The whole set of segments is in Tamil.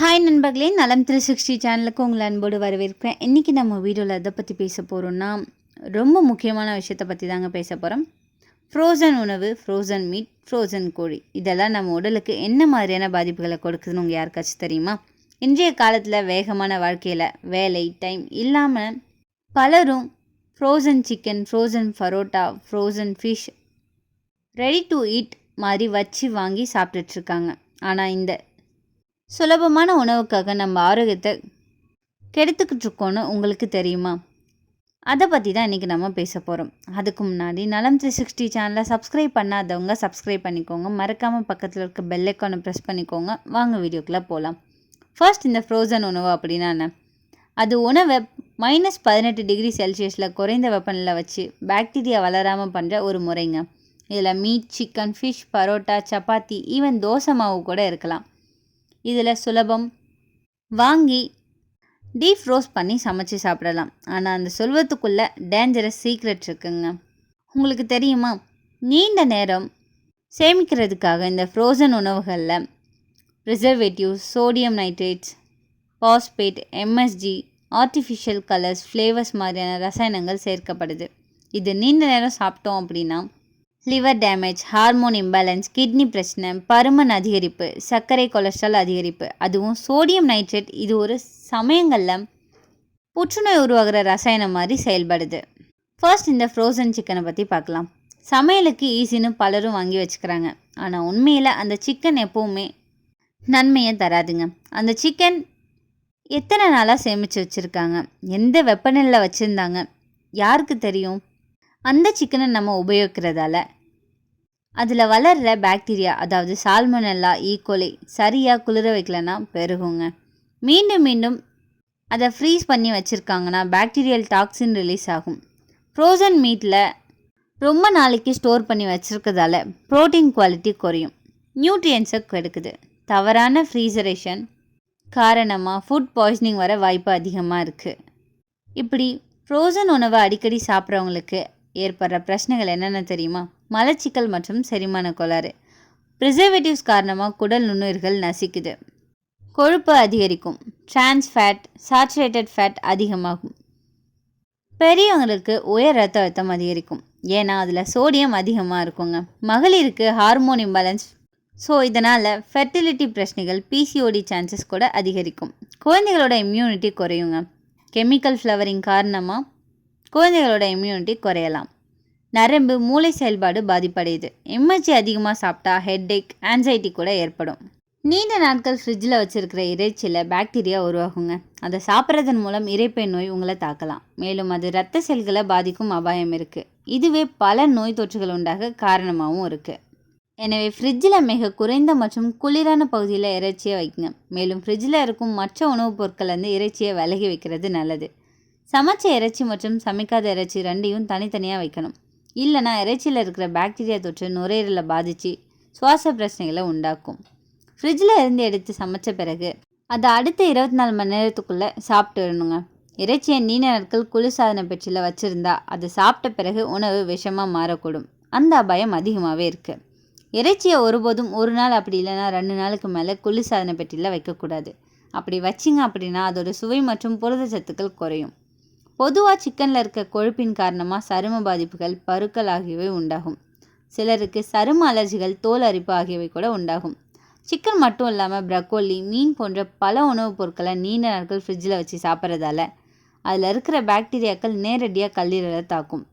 ஹாய் நண்பர்களே, நலம் 360 சேனலுக்கு உங்களை அன்போடு வரவேற்கிறேன். இன்றைக்கி நம்ம வீடியோவில் எதை பற்றி பேச போகிறோம்னா, ரொம்ப முக்கியமான விஷயத்தை பற்றி தாங்க பேச போகிறோம். ஃப்ரோசன் உணவு, ஃப்ரோசன் மீட், ஃப்ரோசன் கோழி இதெல்லாம் நம்ம உடலுக்கு என்ன மாதிரியான பாதிப்புகளை கொடுக்குதுன்னு உங்கள் யாருக்காச்சும் தெரியுமா? இன்றைய காலத்தில் வேகமான வாழ்க்கையில் வேலை டைம் இல்லாமல் பலரும் frozen chicken, frozen parotta, frozen fish, ready to eat மாதிரி வச்சு வாங்கி சாப்பிட்டுட்ருக்காங்க. ஆனால் இந்த சுலபமான உணவுக்காக நம்ம ஆரோக்கியத்தை கெடுத்துக்கிட்டு இருக்கோன்னு உங்களுக்கு தெரியுமா? அதை பற்றி தான் இன்றைக்கி நம்ம பேச போகிறோம். அதுக்கு முன்னாடி நலம் 360 சேனலை சப்ஸ்கிரைப் பண்ணாதவங்க சப்ஸ்கிரைப் பண்ணிக்கோங்க. மறக்காமல் பக்கத்தில் இருக்க பெல் ஐக்கானை ப்ரெஸ் பண்ணிக்கோங்க. வாங்க வீடியோக்குள்ளே போகலாம். ஃபர்ஸ்ட், இந்த ஃப்ரோசன் உணவு அப்படின்னா என்ன? அது உணவை -18 டிகிரி செல்சியஸில் குறைந்த வெப்பநிலையில் வச்சு பாக்டீரியா வளராமல் பண்ணுற ஒரு முறைங்க. இதில் meet, chicken, fish, parotta, chapati, even dosa மாவு கூட இருக்கலாம். இதில் சுலபம், வாங்கி டீப் ரோஸ்ட் பண்ணி சமைச்சு சாப்பிடலாம். ஆனால் அந்த சொல்வத்துக்குள்ளே டேஞ்சரஸ் சீக்ரெட் இருக்குங்க. உங்களுக்கு தெரியுமா? நீண்ட நேரம் சேமிக்கிறதுக்காக இந்த ஃப்ரோசன் உணவுகளில் preservatives, sodium nitrates, phosphate, MSG, artificial colours, flavours மாதிரியான ரசாயனங்கள் சேர்க்கப்படுது. இது நீண்ட நேரம் சாப்பிட்டோம் அப்படின்னா liver damage, hormone imbalance, kidney பிரச்சனை, பருமன் அதிகரிப்பு, சர்க்கரை, கொலஸ்ட்ரால் அதிகரிப்பு. அதுவும் சோடியம் நைட்ரேட் இது ஒரு சமயங்களில் புற்றுநோய் உருவாகிற ரசாயனம் மாதிரி செயல்படுது. ஃபர்ஸ்ட், இந்த ஃப்ரோசன் சிக்கனை பற்றி பார்க்கலாம். சமையலுக்கு ஈஸின்னு பலரும் வாங்கி வச்சுக்கிறாங்க. ஆனால் உண்மையில் அந்த சிக்கன் எப்போவுமே நன்மையை தராதுங்க. அந்த சிக்கன் எத்தனை நாளாக சேமித்து வச்சுருக்காங்க, எந்த வெப்பநிலையில் வச்சுருந்தாங்க, யாருக்கு தெரியும்? அந்த சிக்கனை நம்ம உபயோகிக்கிறதால அதில் வளர்கிற பாக்டீரியா, அதாவது சால்மோனெல்லா, ஈகோலை சரியாக குளிர வைக்கலன்னா பெருகுங்க. மீண்டும் மீண்டும் அதை ஃப்ரீஸ் பண்ணி வச்சுருக்காங்கன்னா பாக்டீரியல் டாக்ஸின் ரிலீஸ் ஆகும். ஃப்ரோசன் மீட்டில் ரொம்ப நாளைக்கு ஸ்டோர் பண்ணி வச்சுருக்கிறதால ப்ரோட்டீன் குவாலிட்டி குறையும், நியூட்ரியன்ஸை கெடுக்குது. தவறான ஃப்ரீசரேஷன் காரணமாக ஃபுட் பாய்சனிங் வர வாய்ப்பு அதிகமாக இருக்குது. இப்படி ஃப்ரோசன் உணவை அடிக்கடி சாப்பிட்றவங்களுக்கு ஏற்படுற பிரச்சனைகள் என்னென்ன தெரியுமா? மலச்சிக்கல் மற்றும் செரிமான கோளாறு. ப்ரிசர்வேட்டிவ்ஸ் காரணமாக குடல் நுண்ணுயிர்கள் நசிக்குது, கொழுப்பு அதிகரிக்கும், டிரான்ஸ் ஃபேட், சாச்சுரேட்டட் ஃபேட் அதிகமாகும். பெரியவங்களுக்கு உயர் ரத்த அழுத்தம் அதிகரிக்கும், ஏன்னா அதில் சோடியம் அதிகமாக இருக்குங்க. மகளிருக்கு ஹார்மோன் இம்பேலன்ஸ், ஸோ இதனால் ஃபெர்டிலிட்டி பிரச்சனைகள், பிசிஓடி சான்சஸ் கூட அதிகரிக்கும். குழந்தைகளோட இம்யூனிட்டி குறையுங்க. கெமிக்கல் ஃப்ளவரிங் காரணமாக குழந்தைகளோட இம்யூனிட்டி குறையலாம். நரம்பு, மூளை செயல்பாடு பாதிப்படையுது. எம்எஸ்ஜி அதிகமாக சாப்பிட்டா ஹெட்டேக், ஆன்சைட்டி கூட ஏற்படும். நீண்ட நாட்கள் ஃப்ரிட்ஜில் வச்சுருக்கிற இறைச்சியில் பாக்டீரியா உருவாகுங்க. அதை சாப்பிட்றதன் மூலம் இரைப்பை நோய் உங்களை தாக்கலாம். மேலும் அது இரத்த செல்களை பாதிக்கும் அபாயம் இருக்குது. இதுவே பல நோய் தொற்றுகள் உண்டாக காரணமாகவும் இருக்குது. எனவே ஃப்ரிட்ஜில் மிக குறைந்த மற்றும் குளிரான பகுதியில் இறைச்சியை வைக்குங்க. மேலும் ஃப்ரிட்ஜில் இருக்கும் மற்ற உணவுப் பொருட்கள்லேருந்து இறைச்சியை விலகி வைக்கிறது நல்லது. சமைச்ச இறைச்சி மற்றும் சமைக்காத இறைச்சி ரெண்டையும் தனித்தனியாக வைக்கணும். இல்லைனா இறைச்சியில் இருக்கிற பாக்டீரியா தொற்று நுரையீரலை பாதித்து சுவாச பிரச்சனைகளை உண்டாக்கும். ஃப்ரிட்ஜில் இருந்து எடுத்து சமைச்ச பிறகு அதை அடுத்த 24 மணி நேரத்துக்குள்ளே சாப்பிட்டு வரணுங்க. இறைச்சியை நீண்ட நாட்கள் குளிர்சாதன பெட்டியில் வச்சுருந்தா அதை சாப்பிட்ட பிறகு உணவு விஷமாக மாறக்கூடும். அந்த அபாயம் அதிகமாகவே இருக்குது. இறைச்சியை ஒருபோதும் ஒரு நாள், அப்படி இல்லைனா 2 நாளுக்கு மேலே குளிர்சாதன பெட்டியில் வைக்கக்கூடாது. அப்படி வச்சிங்க அப்படின்னா அதோட சுவை மற்றும் புரதச்சத்துக்கள் குறையும். பொதுவாக சிக்கனில் இருக்க கொழுப்பின் காரணமாக சரும பாதிப்புகள், பருக்கள் ஆகியவை உண்டாகும். சிலருக்கு சரும அலர்ஜிகள், தோல் அரிப்பு ஆகியவை கூட உண்டாகும். சிக்கன் மட்டும் இல்லாமல் ப்ரக்கோலி, மீன் போன்ற பல உணவுப் பொருட்களை நீண்ட நாட்கள் ஃப்ரிட்ஜில் வச்சு சாப்பிட்றதால அதில் இருக்கிற பாக்டீரியாக்கள் நேரடியாக கல்லீரலை தாக்கும்.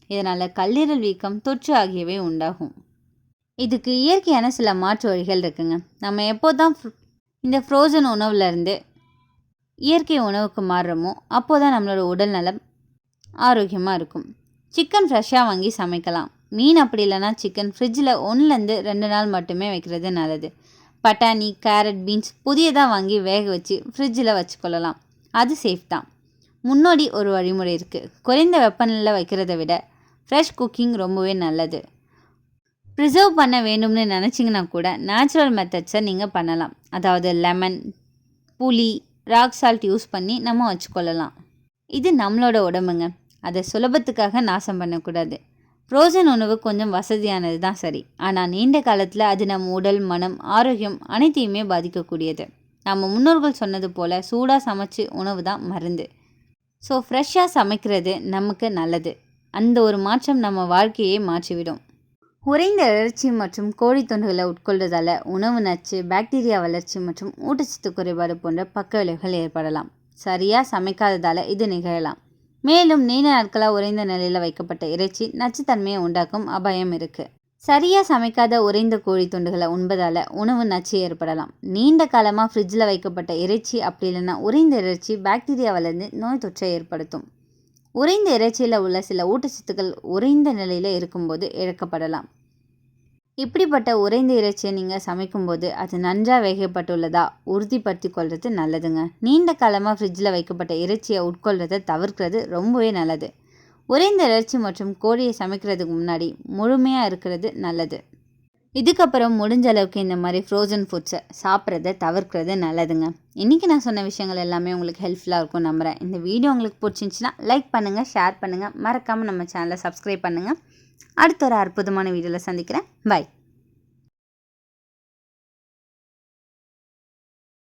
இதனால் கல்லீரல் வீக்கம், தொற்று ஆகியவை உண்டாகும். இதுக்கு இயற்கையான சில மாற்று வழிகள் இருக்குங்க. நம்ம எப்போ தான் இந்த ஃப்ரோசன் உணவுலேருந்து இயற்கை உணவுக்கு மாறுறோமோ அப்போ தான் நம்மளோட உடல் நலம் ஆரோக்கியமாக இருக்கும். சிக்கன் ஃப்ரெஷ்ஷாக வாங்கி சமைக்கலாம். மீன் அப்படி இல்லைனா சிக்கன் ஃப்ரிட்ஜில் 1-2 நாள் மட்டுமே வைக்கிறது நல்லது. பட்டாணி, கேரட், பீன்ஸ் புதியதாக வாங்கி வேக வச்சு ஃப்ரிட்ஜில் வச்சுக்கொள்ளலாம். அது சேஃப் தான். முன்னோடி ஒரு வழிமுறை இருக்குது. குறைந்த வெப்பநிலையில் வைக்கிறத விட ஃப்ரெஷ் குக்கிங் ரொம்பவே நல்லது. ப்ரிசர்வ் பண்ண வேண்டும்னு நினச்சிங்கன்னா கூட நேச்சுரல் மெத்தட்ஸை நீங்கள் பண்ணலாம். அதாவது லெமன், புளி, ராக் சால்ட் யூஸ் பண்ணி நம்ம வச்சுக்கொள்ளலாம். இது நம்மளோட உடம்புங்க, அதை சுலபத்துக்காக நாசம் பண்ணக்கூடாது. ஃப்ரோசன் உணவு கொஞ்சம் வசதியானது தான் சரி, ஆனால் நீண்ட காலத்தில் அது நம் உடல், மனம், ஆரோக்கியம் அனைத்தையுமே பாதிக்கக்கூடியது. நம்ம முன்னோர்கள் சொன்னது போல் சூடாக சமைச்சு உணவு தான் மருந்து. ஸோ ஃப்ரெஷ்ஷாக சமைக்கிறது நமக்கு நல்லது. அந்த ஒரு மாற்றம் நம்ம வாழ்க்கையே மாற்றிவிடும். உறைந்த இறைச்சி மற்றும் கோழி துண்டுகளை உட்கொள்வதால் உணவு நச்சு, பாக்டீரியா வளர்ச்சி மற்றும் ஊட்டச்சத்து குறைபாடு போன்ற பக்க விளைவுகள் ஏற்படலாம். சரியாக சமைக்காததால் இது நிகழலாம். மேலும் நீண்ட நாட்களாக உறைந்த நிலையில் வைக்கப்பட்ட இறைச்சி நச்சுத்தன்மையை உண்டாக்கும் அபாயம் இருக்குது. சரியாக சமைக்காத உறைந்த கோழி துண்டுகளை உண்பதால் உணவு நச்சு ஏற்படலாம். நீண்ட காலமாக ஃப்ரிட்ஜில் வைக்கப்பட்ட இறைச்சி அப்படி இல்லைன்னா உறைந்த இறைச்சி பாக்டீரியா வளர்ந்து நோய் தொற்றை ஏற்படுத்தும். உறைந்த இறைச்சியில் உள்ள சில ஊட்டச்சத்துக்கள் உறைந்த நிலையில் இருக்கும்போது இழக்கப்படலாம். இப்படிப்பட்ட உறைந்த இறைச்சியை நீங்கள் சமைக்கும்போது அது நன்றாக வேகப்பட்டுள்ளதா உறுதிப்படுத்தி கொள்வது நல்லதுங்க. நீண்ட காலமாக ஃப்ரிட்ஜில் வைக்கப்பட்ட இறைச்சியை உட்கொள்றதை தவிர்க்கிறது ரொம்பவே நல்லது. உறைந்த இறைச்சி மற்றும் கோழியை சமைக்கிறதுக்கு முன்னாடி முழுமையாக இருக்கிறது நல்லது. இதுக்கப்புறம் முடிஞ்ச அளவுக்கு இந்த மாதிரி ஃப்ரோசன் ஃபுட்ஸை சாப்பிட்றத தவிர்க்கிறது நல்லதுங்க. இன்றைக்கி நான் சொன்ன விஷயங்கள் எல்லாமே உங்களுக்கு ஹெல்ப்ஃபுல்லாக இருக்கும் நம்புகிறேன். இந்த வீடியோ உங்களுக்கு பிடிச்சிருந்துச்சின்னா லைக் பண்ணுங்கள், ஷேர் பண்ணுங்கள், மறக்காமல் நம்ம சேனலை சப்ஸ்கிரைப் பண்ணுங்கள். அடுத்த ஒரு அற்புதமான வீடியோவில் சந்திக்கிறேன். பை.